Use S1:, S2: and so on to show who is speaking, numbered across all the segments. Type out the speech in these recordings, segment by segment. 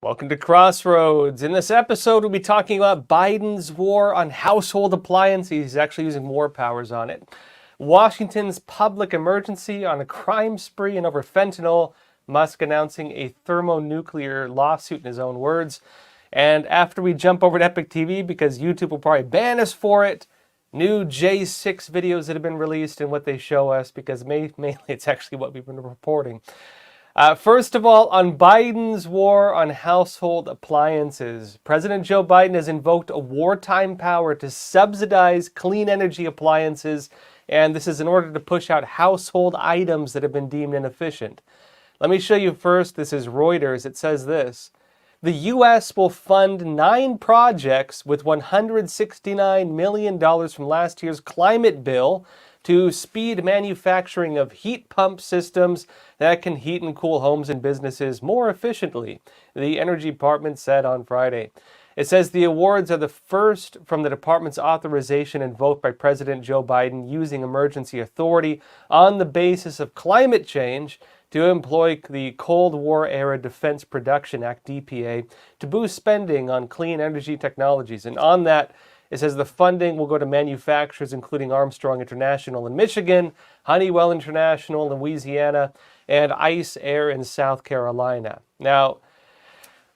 S1: Welcome to Crossroads. In this episode, we'll be talking about Biden's war on household appliances. He's actually using war powers on it. Washington's public emergency on a crime spree and over fentanyl. Musk announcing a thermonuclear lawsuit in his own words. And after we jump over to Epoch TV, because YouTube will probably ban us for it, new J6 videos that have been released and what they show us, because mainly it's actually what we've been reporting. First of all, on Biden's war on household appliances, President Joe Biden has invoked a wartime power to subsidize clean energy appliances, and this is in order to push out household items that have been deemed inefficient. Let me show you first. This is Reuters. It says this: the U.S. will fund 9 projects with $169 million from last year's climate bill to speed manufacturing of heat pump systems that can heat and cool homes and businesses more efficiently, the Energy Department said on Friday. It says the awards are the first from the department's authorization invoked by President Joe Biden using emergency authority on the basis of climate change to employ the Cold War-era Defense Production Act, DPA, to boost spending on clean energy technologies. And on that, it says the funding will go to manufacturers including Armstrong International in Michigan, Honeywell International in Louisiana, and Ice Air in South Carolina. Now,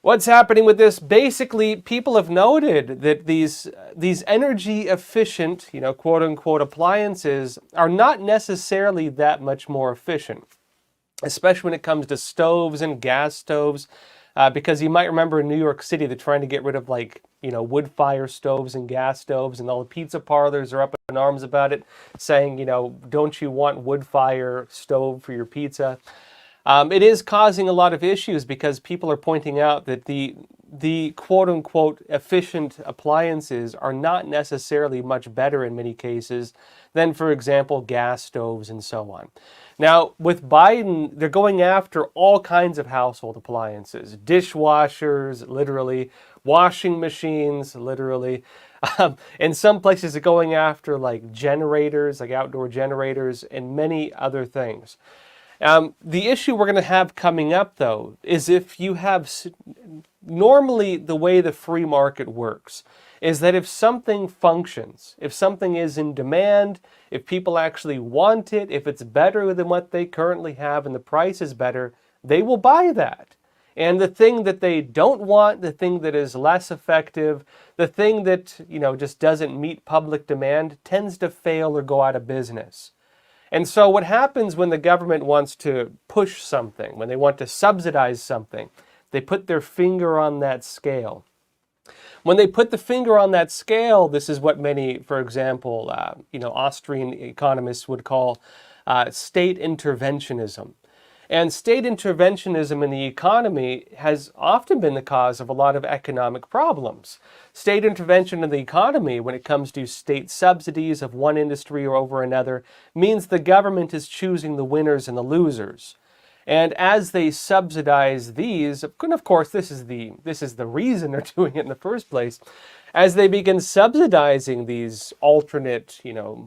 S1: what's happening with this? Basically, people have noted that these energy efficient, quote unquote, appliances are not necessarily that much more efficient, especially when it comes to stoves and gas stoves. Because you might remember in New York City, they're trying to get rid of wood fire stoves and gas stoves, and all the pizza parlors are up in arms about it, saying, don't you want wood fire stove for your pizza? It is causing a lot of issues because people are pointing out that the quote-unquote efficient appliances are not necessarily much better in many cases than, for example, gas stoves and so on. Now, with Biden, they're going after all kinds of household appliances, dishwashers, literally, washing machines, literally. In some places, they're going after generators, like outdoor generators, and many other things. The issue we're going to have coming up, though, is if you have, normally the way the free market works is that if something functions, if something is in demand, if people actually want it, if it's better than what they currently have and the price is better, they will buy that. And the thing that they don't want, the thing that is less effective, the thing that, just doesn't meet public demand tends to fail or go out of business. And so what happens when the government wants to push something, when they want to subsidize something, they put their finger on that scale. When they put the finger on that scale, this is what many, for example, Austrian economists would call state interventionism. And state interventionism in the economy has often been the cause of a lot of economic problems. State intervention in the economy, when it comes to state subsidies of one industry or over another, means the government is choosing the winners and the losers. And as they subsidize these, and of course this is the reason they're doing it in the first place, as they begin subsidizing these alternate,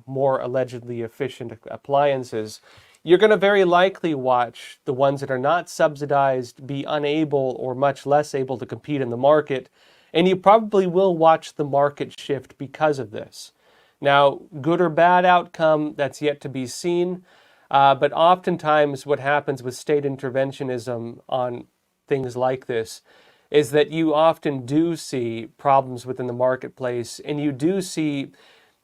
S1: more allegedly efficient appliances, you're going to very likely watch the ones that are not subsidized be unable or much less able to compete in the market, and you probably will watch the market shift because of this. Now, good or bad outcome, that's yet to be seen. But oftentimes what happens with state interventionism on things like this is that you often do see problems within the marketplace, and you do see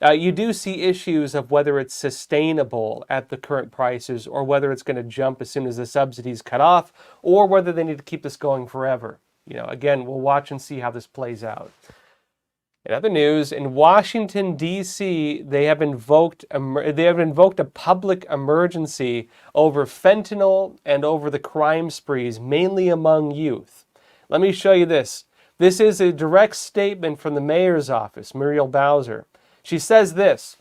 S1: issues of whether it's sustainable at the current prices or whether it's going to jump as soon as the subsidies cut off, or whether they need to keep this going forever. Again, we'll watch and see how this plays out. In other news, in Washington, D.C., they have invoked a public emergency over fentanyl and over the crime sprees, mainly among youth. Let me show you this. This is a direct statement from the mayor's office, Muriel Bowser. She says this.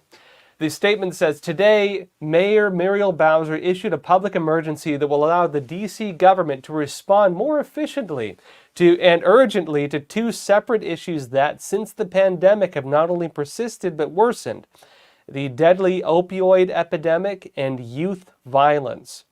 S1: The statement says, today, Mayor Muriel Bowser issued a public emergency that will allow the D.C. government to respond more efficiently and urgently to 2 separate issues that, since the pandemic, have not only persisted but worsened: the deadly opioid epidemic and youth violence.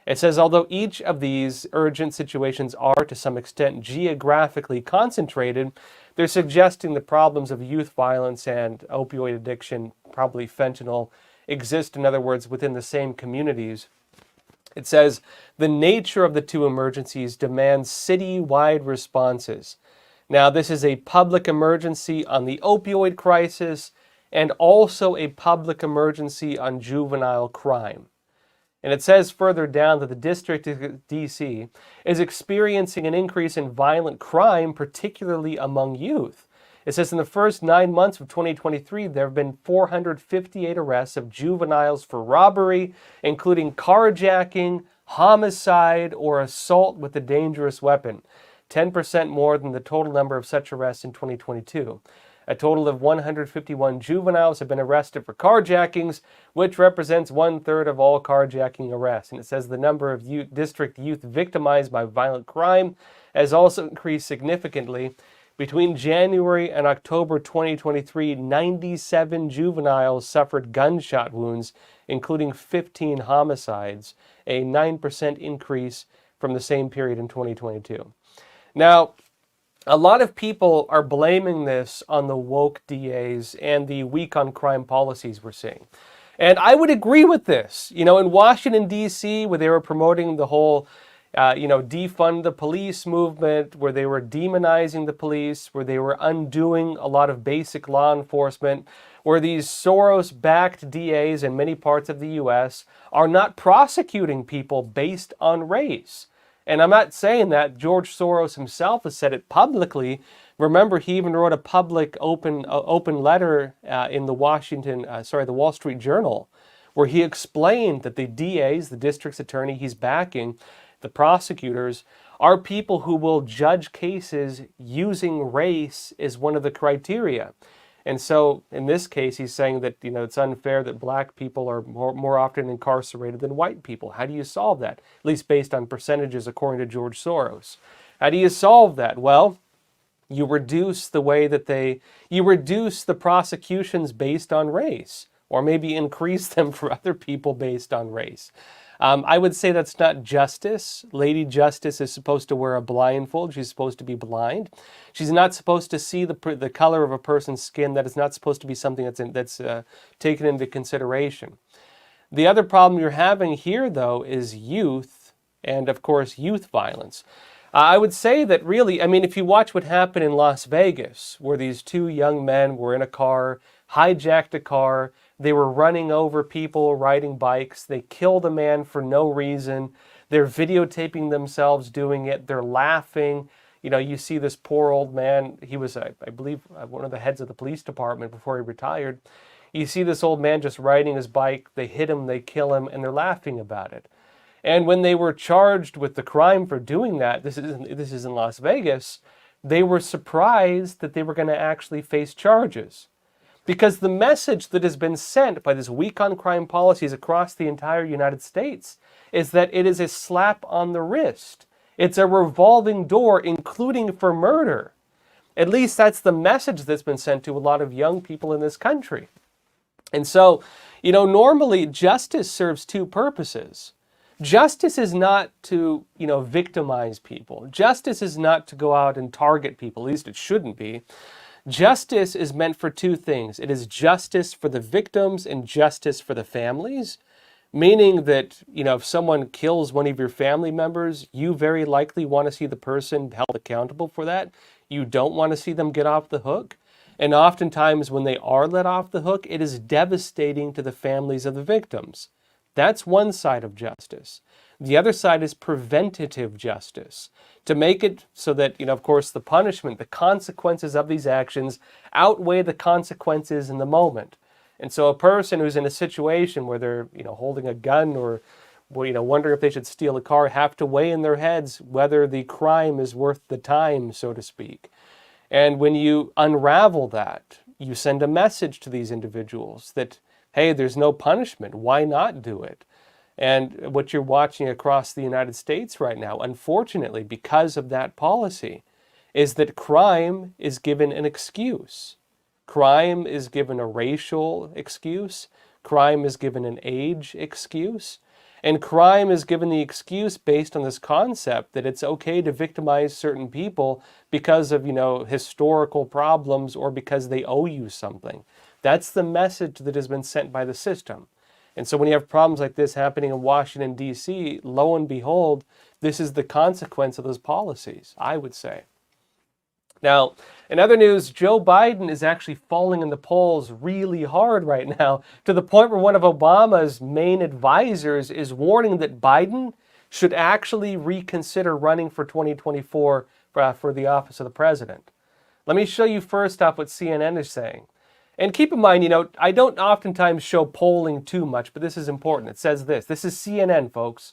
S1: It says, although each of these urgent situations are to some extent geographically concentrated, they're suggesting the problems of youth violence and opioid addiction, probably fentanyl, exist, in other words, within the same communities. It says, the nature of the two emergencies demands city-wide responses. Now, this is a public emergency on the opioid crisis and also a public emergency on juvenile crime. And it says further down that the District of D.C. is experiencing an increase in violent crime, particularly among youth. It says in the first 9 months of 2023, there have been 458 arrests of juveniles for robbery, including carjacking, homicide, or assault with a dangerous weapon, 10% more than the total number of such arrests in 2022. A total of 151 juveniles have been arrested for carjackings, which represents 1/3 of all carjacking arrests. And it says the number of district youth victimized by violent crime has also increased significantly. Between January and October 2023, 97 juveniles suffered gunshot wounds, including 15 homicides, a 9% increase from the same period in 2022. Now, a lot of people are blaming this on the woke DAs and the weak on crime policies we're seeing. And I would agree with this. In Washington, D.C., where they were promoting the whole, defund the police movement, where they were demonizing the police, where they were undoing a lot of basic law enforcement, where these Soros-backed DAs in many parts of the U.S. are not prosecuting people based on race. And I'm not saying that. George Soros himself has said it publicly. Remember, he even wrote a public open letter in the Wall Street Journal, where he explained that the DAs, the district's attorney he's backing, the prosecutors, are people who will judge cases using race as one of the criteria. And so in this case, he's saying that, it's unfair that black people are more often incarcerated than white people. How do you solve that? At least based on percentages, according to George Soros. How do you solve that? Well, you reduce you reduce the prosecutions based on race, or maybe increase them for other people based on race. I would say that's not justice. Lady Justice is supposed to wear a blindfold. She's supposed to be blind. She's not supposed to see the color of a person's skin. That is not supposed to be something that's taken into consideration. The other problem you're having here, though, is youth and, of course, youth violence. I would say that really, if you watch what happened in Las Vegas, where these two young men were in a car, hijacked a car, they were running over people riding bikes. They killed a man for no reason. They're videotaping themselves doing it. They're laughing. You see this poor old man. He was, I believe, one of the heads of the police department before he retired. You see this old man just riding his bike. They hit him, they kill him, and they're laughing about it. And when they were charged with the crime for doing that, this is in Las Vegas, they were surprised that they were going to actually face charges. Because the message that has been sent by this weak on crime policies across the entire United States is that it is a slap on the wrist. It's a revolving door, including for murder. At least that's the message that's been sent to a lot of young people in this country. And so, normally justice serves two purposes. Justice is not to, victimize people. Justice is not to go out and target people. At least it shouldn't be. Justice is meant for two things. It is justice for the victims and justice for the families, meaning that, if someone kills one of your family members, you very likely want to see the person held accountable for that. You don't want to see them get off the hook. And oftentimes when they are let off the hook, it is devastating to the families of the victims. That's one side of justice. The other side is preventative justice, to make it so that, of course, the punishment, the consequences of these actions outweigh the consequences in the moment. And so a person who's in a situation where they're, holding a gun or, wondering if they should steal a car, have to weigh in their heads whether the crime is worth the time, so to speak. And when you unravel that, you send a message to these individuals that, hey, there's no punishment. Why not do it? And what you're watching across the United States right now, unfortunately, because of that policy, is that crime is given an excuse. Crime is given a racial excuse. Crime is given an age excuse. And crime is given the excuse based on this concept that it's okay to victimize certain people because of, historical problems or because they owe you something. That's the message that has been sent by the system. And so when you have problems like this happening in Washington, D.C., lo and behold, this is the consequence of those policies, I would say. Now, in other news, Joe Biden is actually falling in the polls really hard right now, to the point where one of Obama's main advisors is warning that Biden should actually reconsider running for 2024 for the office of the president. Let me show you first off what CNN is saying. And keep in mind, I don't oftentimes show polling too much, but this is important. It says this. This is CNN, folks.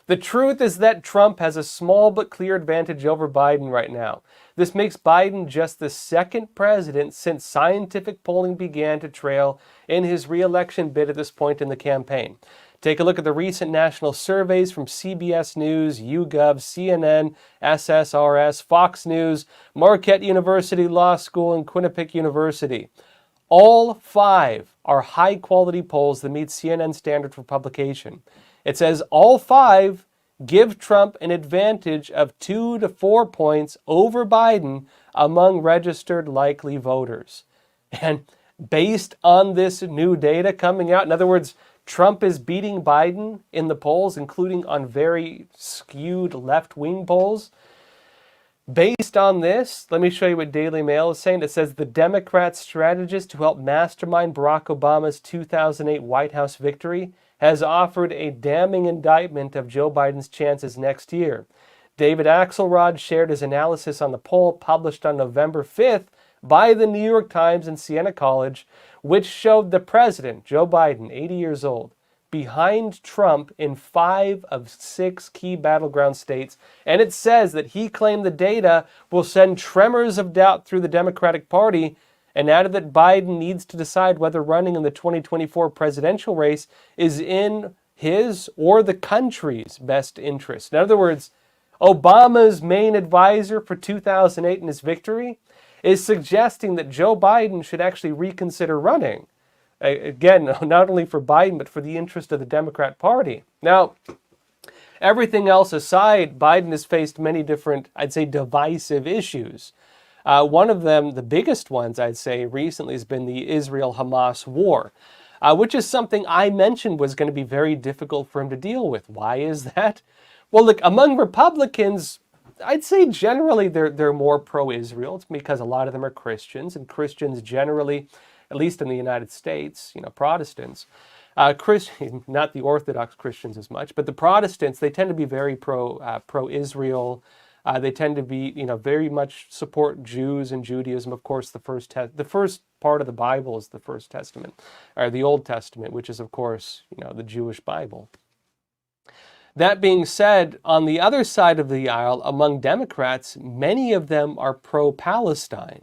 S1: The truth is that Trump has a small but clear advantage over Biden right now. This makes Biden just the second president since scientific polling began to trail in his re-election bid at this point in the campaign. Take a look at the recent national surveys from CBS News, YouGov, CNN, SSRS, Fox News, Marquette University Law School, and Quinnipiac University. All 5 are high-quality polls that meet CNN standard for publication. It says all 5 give Trump an advantage of 2 to 4 points over Biden among registered likely voters. And based on this new data coming out, in other words, Trump is beating Biden in the polls, including on very skewed left-wing polls. Based on this, let me show you what Daily Mail is saying. It says the Democrat strategist to help mastermind Barack Obama's 2008 White House victory has offered a damning indictment of Joe Biden's chances next year. David Axelrod shared his analysis on the poll published on November 5th by the New York Times and Siena College, which showed the president, Joe Biden, 80 years old, behind Trump in 5 of 6 key battleground states. And it says that he claimed the data will send tremors of doubt through the Democratic Party, and added that Biden needs to decide whether running in the 2024 presidential race is in his or the country's best interest. In other words, Obama's main advisor for 2008 and his victory is suggesting that Joe Biden should actually reconsider running. Again, not only for Biden, but for the interest of the Democrat Party. Now, everything else aside, Biden has faced many different, I'd say, divisive issues. One of them, the biggest ones, I'd say, recently has been the Israel-Hamas war, which is something I mentioned was going to be very difficult for him to deal with. Why is that? Well, look, among Republicans, I'd say generally they're more pro-Israel. It's because a lot of them are Christians, and Christians generally, at least in the United States, Protestants, not the Orthodox Christians as much, but the Protestants, they tend to be very pro-Israel. They tend to be, very much support Jews and Judaism. Of course, the first part of the Bible is the First Testament, or the Old Testament, which is, of course, the Jewish Bible. That being said, on the other side of the aisle, among Democrats, many of them are pro-Palestine.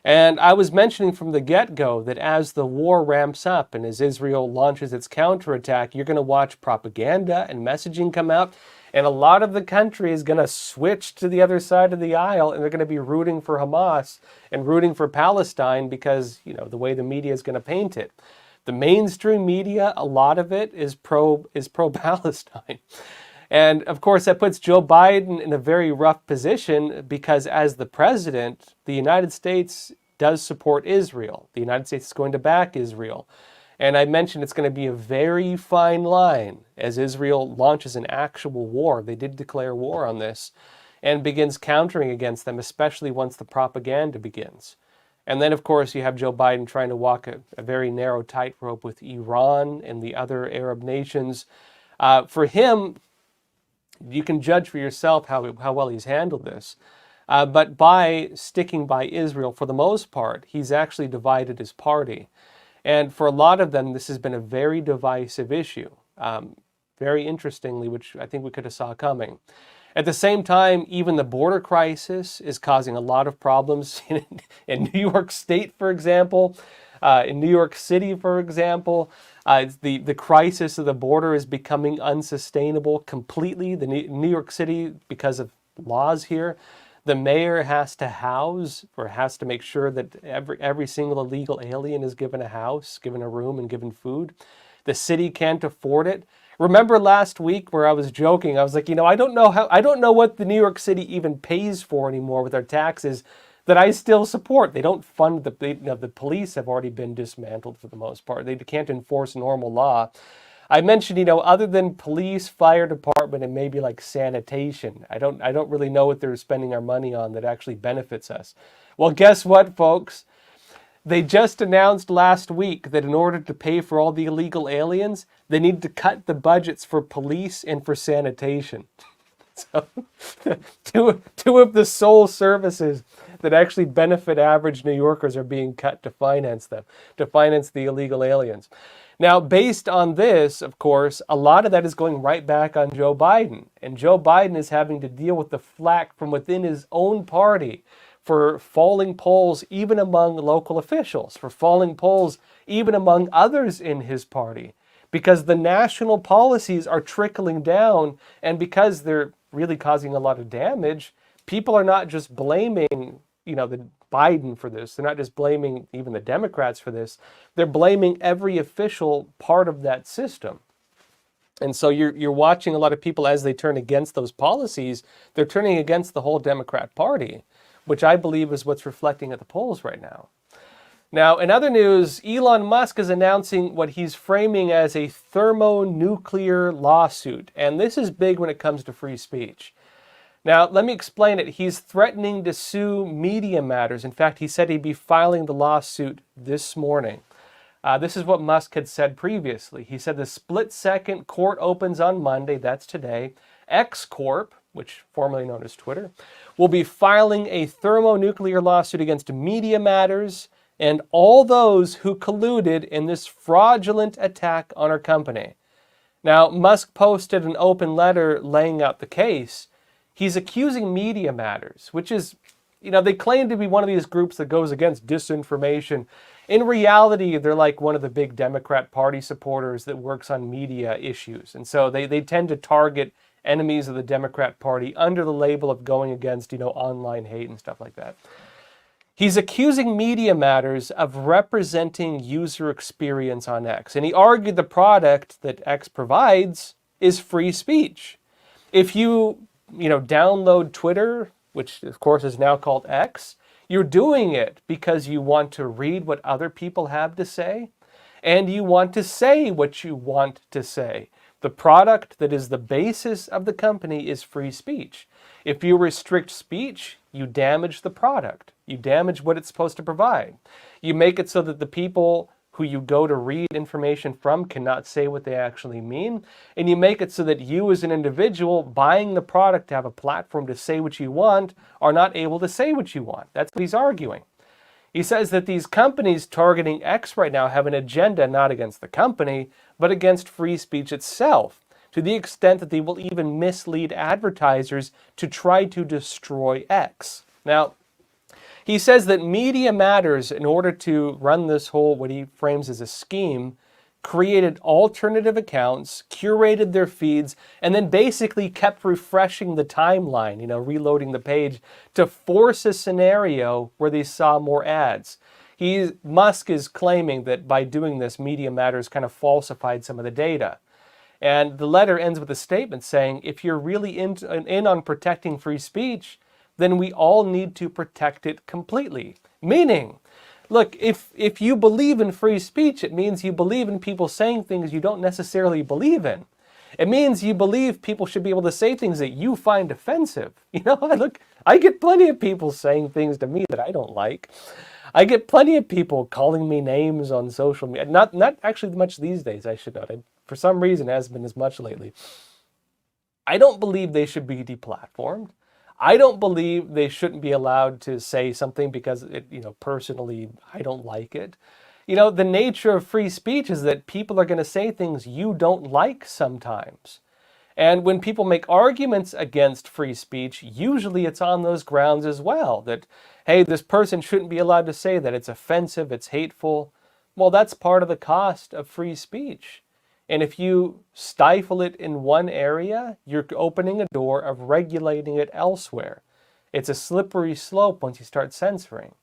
S1: And I was mentioning from the get-go that as the war ramps up and as Israel launches its counterattack, you're going to watch propaganda and messaging come out. And a lot of the country is going to switch to the other side of the aisle, and they're going to be rooting for Hamas and rooting for Palestine because, the way the media is going to paint it. The mainstream media, a lot of it is pro-Palestine. And of course, that puts Joe Biden in a very rough position because as the president, the United States does support Israel. The United States is going to back Israel. And I mentioned it's going to be a very fine line as Israel launches an actual war. They did declare war on this and begins countering against them, especially once the propaganda begins. And then, of course, you have Joe Biden trying to walk a very narrow tightrope with Iran and the other Arab nations. For him, you can judge for yourself how well he's handled this. But by sticking by Israel, for the most part, he's actually divided his party. And for a lot of them, this has been a very divisive issue. Very interestingly, which I think we could have saw coming. At the same time, even the border crisis is causing a lot of problems in New York State, for example, in New York City, for example. The crisis of the border is becoming unsustainable completely. New York City, because of laws here, the mayor has to house or has to make sure that every single illegal alien is given a house, given a room, and given food. The city can't afford it. Remember last week where I was joking? I was like, I don't know what the New York City even pays for anymore with our taxes that I still support. They don't fund the police have already been dismantled for the most part. They can't enforce normal law. I mentioned, other than police, fire department, and maybe like sanitation, I don't really know what they're spending our money on that actually benefits us. Well, guess what, folks? They just announced last week that in order to pay for all the illegal aliens, they need to cut the budgets for police and for sanitation. So, two of the sole services that actually benefit average New Yorkers are being cut to finance them, to finance the illegal aliens. Now, based on this, of course, a lot of that is going right back on Joe Biden. And Joe Biden is having to deal with the flack from within his own party for falling polls even among local officials, for falling polls even among others in his party, because the national policies are trickling down, and because they're really causing a lot of damage, people are not just blaming, the Biden for this. They're not just blaming even the Democrats for this. They're blaming every official part of that system. And so you're watching a lot of people as they turn against those policies, they're turning against the whole Democrat Party, which I believe is what's reflecting at the polls right now. Now, in other news, Elon Musk is announcing what he's framing as a thermonuclear lawsuit. And this is big when it comes to free speech. Now, let me explain it. He's threatening to sue Media Matters. In fact, he said he'd be filing the lawsuit this morning. This is what Musk had said previously. He said the split-second court opens on Monday, that's today. X Corp, which formerly known as Twitter, will be filing a thermonuclear lawsuit against Media Matters and all those who colluded in this fraudulent attack on our company. Now, Musk posted an open letter laying out the case. He's accusing Media Matters, which is, they claim to be one of these groups that goes against disinformation. In reality, they're like one of the big Democrat Party supporters that works on media issues. And so they tend to target enemies of the Democrat Party under the label of going against, online hate and stuff like that. He's accusing Media Matters of representing user experience on X. And he argued the product that X provides is free speech. If you download Twitter, which of course is now called X, you're doing it because you want to read what other people have to say, and you want to say what you want to say. The product that is the basis of the company is free speech. If you restrict speech, you damage the product. You damage what it's supposed to provide. You make it so that the people who you go to read information from cannot say what they actually mean. And you make it so that you as an individual buying the product to have a platform to say what you want are not able to say what you want. That's what he's arguing. He says that these companies targeting X right now have an agenda not against the company, but against free speech itself, to the extent that they will even mislead advertisers to try to destroy X. Now, he says that Media Matters, in order to run this whole, what he frames as a scheme, created alternative accounts, curated their feeds, and then basically kept refreshing the timeline, reloading the page to force a scenario where they saw more ads. Musk is claiming that by doing this, Media Matters kind of falsified some of the data. And the letter ends with a statement saying, if you're really in on protecting free speech, then we all need to protect it completely. Meaning, look, if you believe in free speech, it means you believe in people saying things you don't necessarily believe in. It means you believe people should be able to say things that you find offensive. Look, I get plenty of people saying things to me that I don't like. I get plenty of people calling me names on social media. Not actually much these days, I should note. For some reason, it hasn't been as much lately. I don't believe they should be deplatformed. I don't believe they shouldn't be allowed to say something because personally, I don't like it. The nature of free speech is that people are going to say things you don't like sometimes. And when people make arguments against free speech, usually it's on those grounds as well. That, hey, this person shouldn't be allowed to say that. It's offensive, it's hateful. Well, that's part of the cost of free speech. And if you stifle it in one area, you're opening a door of regulating it elsewhere. It's a slippery slope once you start censoring.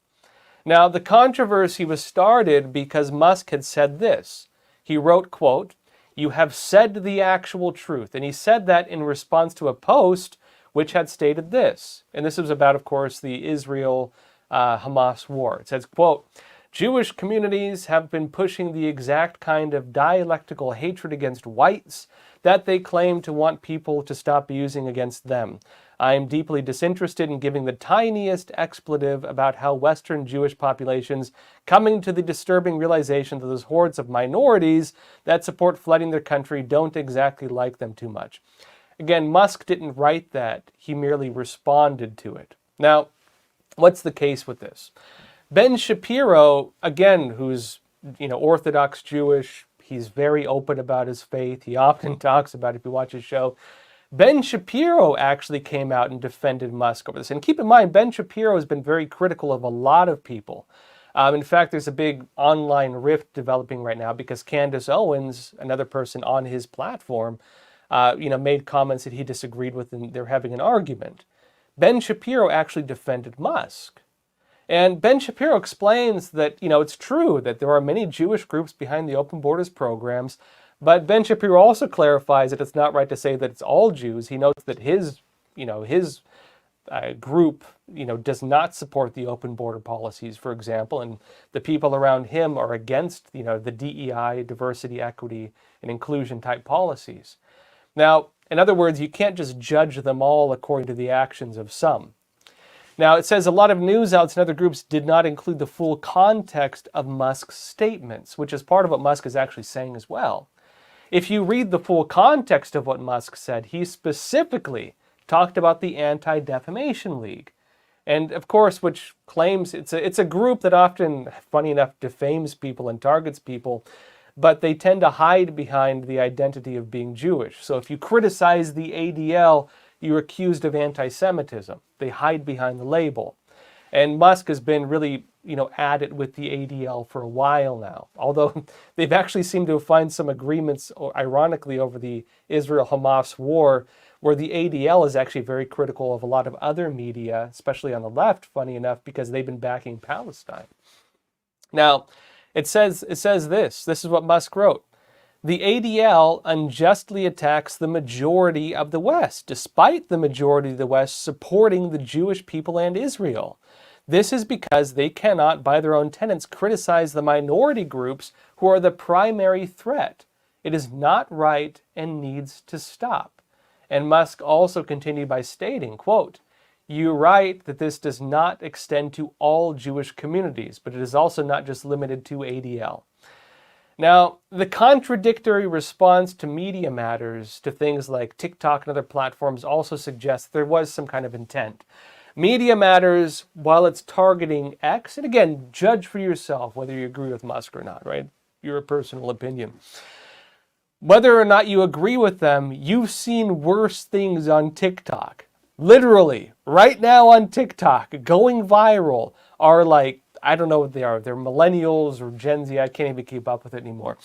S1: Now, the controversy was started because Musk had said this. He wrote, quote, You have said the actual truth. And he said that in response to a post which had stated this. And this was about, of course, the Israel-Hamas war. It says, quote, Jewish communities have been pushing the exact kind of dialectical hatred against whites that they claim to want people to stop using against them. I am deeply disinterested in giving the tiniest expletive about how Western Jewish populations coming to the disturbing realization that those hordes of minorities that support flooding their country don't exactly like them too much. Again, Musk didn't write that. He merely responded to it. Now, what's the case with this? Ben Shapiro, again, who's Orthodox Jewish, he's very open about his faith. He often talks about it if you watch his show. Ben Shapiro actually came out and defended Musk over this. And keep in mind, Ben Shapiro has been very critical of a lot of people. In fact, there's a big online rift developing right now because Candace Owens, another person on his platform, made comments that he disagreed with, and they're having an argument. Ben Shapiro actually defended Musk. And Ben Shapiro explains that, it's true that there are many Jewish groups behind the open borders programs, but Ben Shapiro also clarifies that it's not right to say that it's all Jews. He notes that his group, does not support the open border policies, for example, and the people around him are against, the DEI, diversity, equity, and inclusion type policies. Now, in other words, you can't just judge them all according to the actions of some. Now, it says a lot of news outlets and other groups did not include the full context of Musk's statements, which is part of what Musk is actually saying as well. If you read the full context of what Musk said, he specifically talked about the Anti-Defamation League. And of course, which claims it's a group that often, funny enough, defames people and targets people, but they tend to hide behind the identity of being Jewish. So if you criticize the ADL, you're accused of anti-Semitism. They hide behind the label. And Musk has been really, at it with the ADL for a while now. Although they've actually seemed to find some agreements, ironically, over the Israel-Hamas war, where the ADL is actually very critical of a lot of other media, especially on the left, funny enough, because they've been backing Palestine. Now, it says this is what Musk wrote. The ADL unjustly attacks the majority of the West, despite the majority of the West supporting the Jewish people and Israel. This is because they cannot, by their own tenets, criticize the minority groups who are the primary threat. It is not right and needs to stop. And Musk also continued by stating, quote, you write that this does not extend to all Jewish communities, but it is also not just limited to ADL. Now, the contradictory response to Media Matters to things like TikTok and other platforms also suggests there was some kind of intent. Media Matters, while it's targeting X, and again, judge for yourself whether you agree with Musk or not, right? Your personal opinion. Whether or not you agree with them, you've seen worse things on TikTok. Literally, right now on TikTok, going viral are like, I don't know what they are. They're millennials or Gen Z. I can't even keep up with it anymore.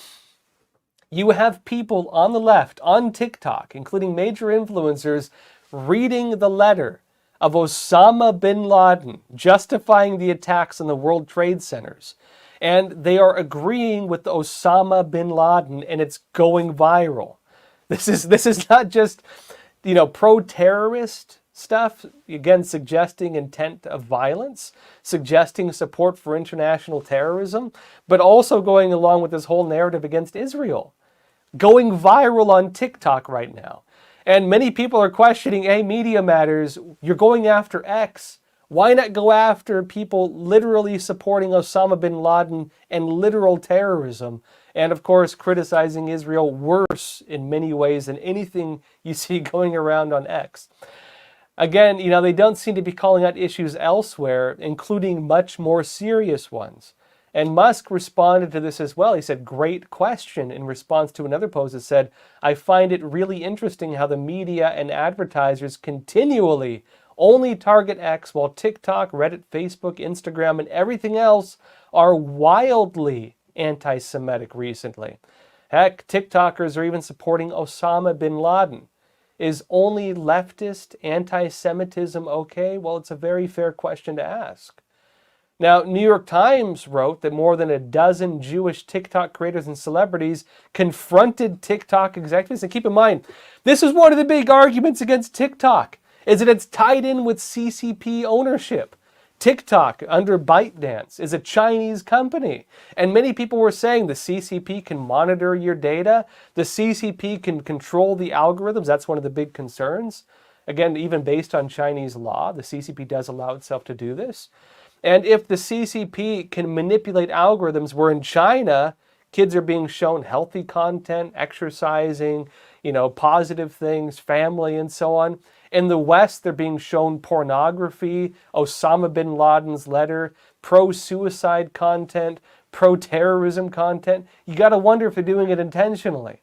S1: You have people on the left, on TikTok, including major influencers, reading the letter of Osama bin Laden, justifying the attacks on the World Trade Centers. And they are agreeing with Osama bin Laden, and it's going viral. This is not just, pro-terrorist stuff, again, suggesting intent of violence, suggesting support for international terrorism, but also going along with this whole narrative against Israel. Going viral on TikTok right now. And many people are questioning, hey, Media Matters, you're going after X. Why not go after people literally supporting Osama bin Laden and literal terrorism? And of course, criticizing Israel worse in many ways than anything you see going around on X. Again, they don't seem to be calling out issues elsewhere, including much more serious ones. And Musk responded to this as well. He said, great question, in response to another post that said, I find it really interesting how the media and advertisers continually only target X while TikTok, Reddit, Facebook, Instagram, and everything else are wildly anti-Semitic recently. Heck, TikTokers are even supporting Osama bin Laden. Is only leftist anti-Semitism okay? Well, it's a very fair question to ask. Now, New York Times wrote that more than a dozen Jewish TikTok creators and celebrities confronted TikTok executives. And keep in mind, this is one of the big arguments against TikTok, is that it's tied in with CCP ownership. TikTok, under ByteDance, is a Chinese company. And many people were saying the CCP can monitor your data. The CCP can control the algorithms. That's one of the big concerns. Again, even based on Chinese law, the CCP does allow itself to do this. And if the CCP can manipulate algorithms, where in China, kids are being shown healthy content, exercising, positive things, family, and so on. In the West, they're being shown pornography, Osama bin Laden's letter, pro-suicide content, pro-terrorism content. You got to wonder if they're doing it intentionally.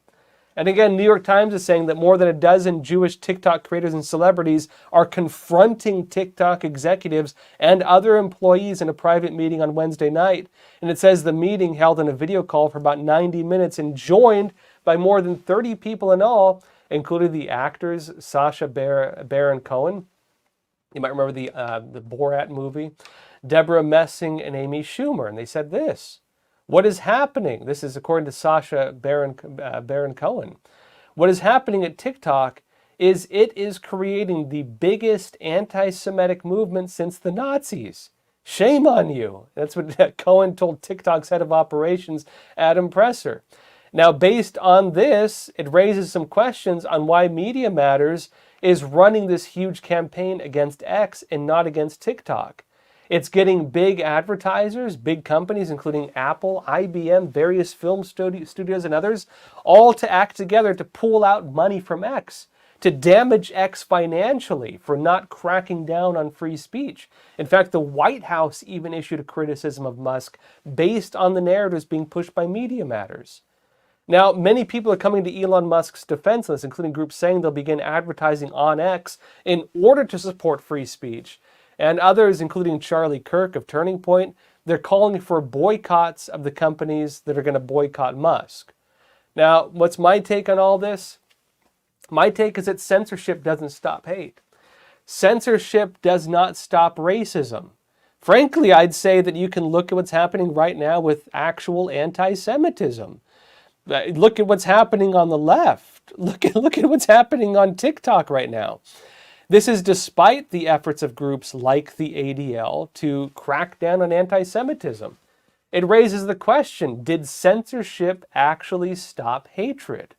S1: And again, New York Times is saying that more than a dozen Jewish TikTok creators and celebrities are confronting TikTok executives and other employees in a private meeting on Wednesday night. And it says the meeting, held in a video call for about 90 minutes and joined by more than 30 people in all, including the actors Sacha Baron Cohen. You might remember the Borat movie. Deborah Messing and Amy Schumer. And they said this: what is happening? This is according to Sacha Baron Cohen. What is happening at TikTok is it is creating the biggest anti-Semitic movement since the Nazis. Shame on you. That's what Cohen told TikTok's head of operations, Adam Presser. Now, based on this, it raises some questions on why Media Matters is running this huge campaign against X and not against TikTok. It's getting big advertisers, big companies, including Apple, IBM, various film studios, and others, all to act together to pull out money from X, to damage X financially for not cracking down on free speech. In fact, the White House even issued a criticism of Musk based on the narratives being pushed by Media Matters. Now, many people are coming to Elon Musk's defense on this, including groups saying they'll begin advertising on X in order to support free speech. And others, including Charlie Kirk of Turning Point, they're calling for boycotts of the companies that are going to boycott Musk. Now, what's my take on all this? My take is that censorship doesn't stop hate. Censorship does not stop racism. Frankly, I'd say that you can look at what's happening right now with actual anti-Semitism. Look at what's happening on the left. Look at what's happening on TikTok right now. This is despite the efforts of groups like the ADL to crack down on anti-Semitism. It raises the question, did censorship actually stop hatred?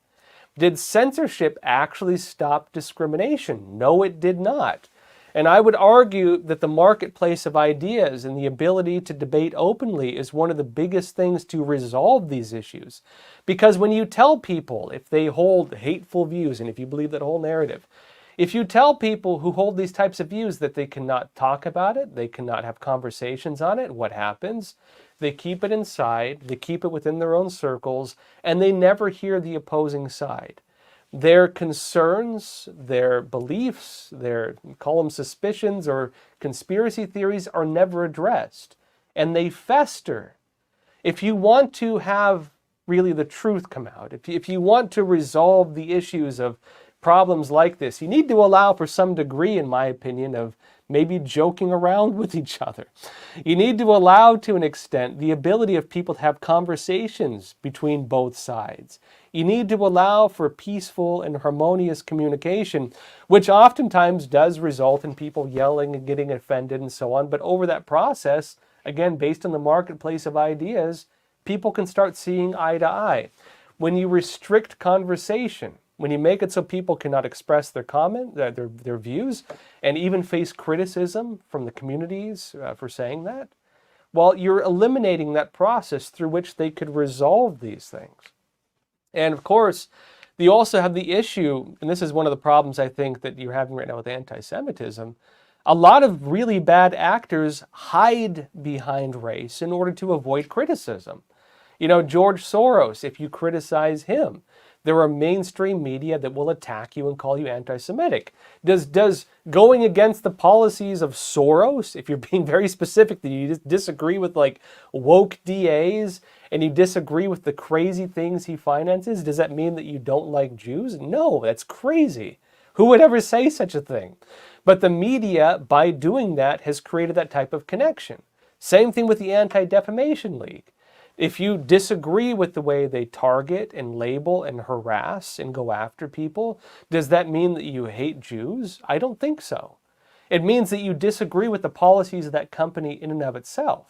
S1: Did censorship actually stop discrimination? No, it did not. And I would argue that the marketplace of ideas and the ability to debate openly is one of the biggest things to resolve these issues. Because when you tell people, if they hold hateful views, and if you believe that whole narrative, if you tell people who hold these types of views that they cannot talk about it, they cannot have conversations on it, what happens? They keep it inside, they keep it within their own circles, and they never hear the opposing side. Their concerns, their beliefs, their, call them suspicions or conspiracy theories, are never addressed, and they fester. If you want to have really the truth come out, if you want to resolve the issues of problems like this, you need to allow for some degree, in my opinion, of maybe joking around with each other. You need to allow, to an extent, the ability of people to have conversations between both sides. You need to allow for peaceful and harmonious communication, which oftentimes does result in people yelling and getting offended and so on. But over that process, again, based on the marketplace of ideas, people can start seeing eye to eye. When you restrict conversation, when you make it so people cannot express their their views, and even face criticism from the communities for saying that, well, you're eliminating that process through which they could resolve these things. And of course, you also have the issue, and this is one of the problems I think that you're having right now with anti-Semitism, a lot of really bad actors hide behind race in order to avoid criticism. You know, George Soros, if you criticize him, there are mainstream media that will attack you and call you anti-Semitic. Does going against the policies of Soros, if you're being very specific, that you disagree with like woke DAs and you disagree with the crazy things he finances, does that mean that you don't like Jews? No, that's crazy. Who would ever say such a thing? But the media, by doing that, has created that type of connection. Same thing with the Anti-Defamation League. If you disagree with the way they target and label and harass and go after people, does that mean that you hate Jews? I don't think so. It means that you disagree with the policies of that company in and of itself.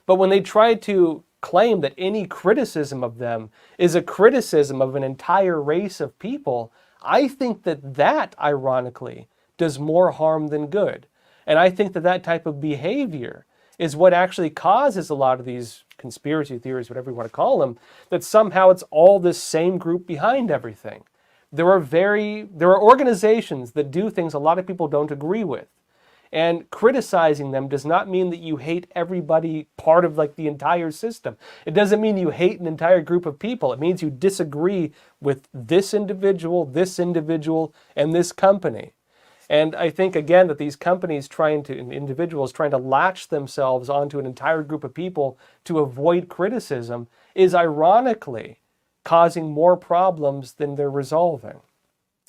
S1: But when they try to claim that any criticism of them is a criticism of an entire race of people, I think that ironically, does more harm than good. And I think that type of behavior is what actually causes a lot of these conspiracy theories, whatever you want to call them, that somehow it's all this same group behind everything. There are organizations that do things a lot of people don't agree with. And criticizing them does not mean that you hate everybody part of like the entire system. It doesn't mean you hate an entire group of people. It means you disagree with this individual, and this company. And I think, again, that these companies and individuals trying to latch themselves onto an entire group of people to avoid criticism is ironically causing more problems than they're resolving.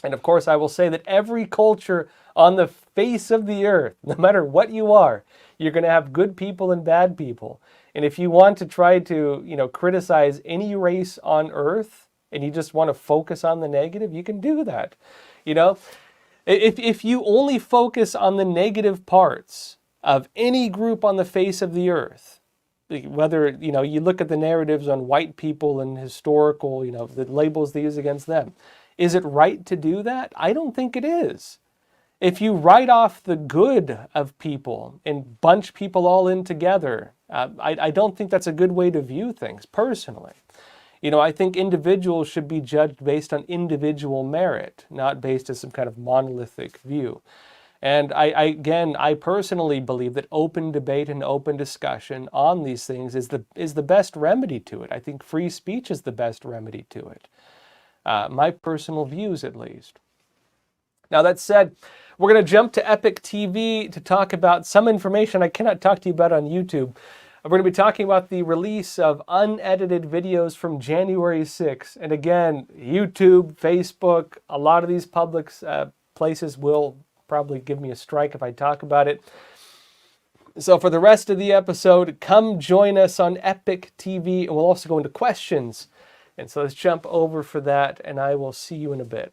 S1: And of course, I will say that every culture on the face of the earth, no matter what you are, you're going to have good people and bad people. And if you want to try to, criticize any race on earth and you just want to focus on the negative, you can do that. If you only focus on the negative parts of any group on the face of the earth, whether, you look at the narratives on white people and historical, the labels they use against them, is it right to do that? I don't think it is. If you write off the good of people and bunch people all in together, I don't think that's a good way to view things, personally. I think individuals should be judged based on individual merit, not based on some kind of monolithic view. And I personally believe that open debate and open discussion on these things is the best remedy to it. I think free speech is the best remedy to it. My personal views, at least. Now, that said, we're going to jump to Epoch TV to talk about some information I cannot talk to you about on YouTube. We're going to be talking about the release of unedited videos from January 6th. And again, YouTube, Facebook, a lot of these public places will probably give me a strike if I talk about it. So for the rest of the episode, come join us on Epoch TV, and we'll also go into questions. And so let's jump over for that, and I will see you in a bit.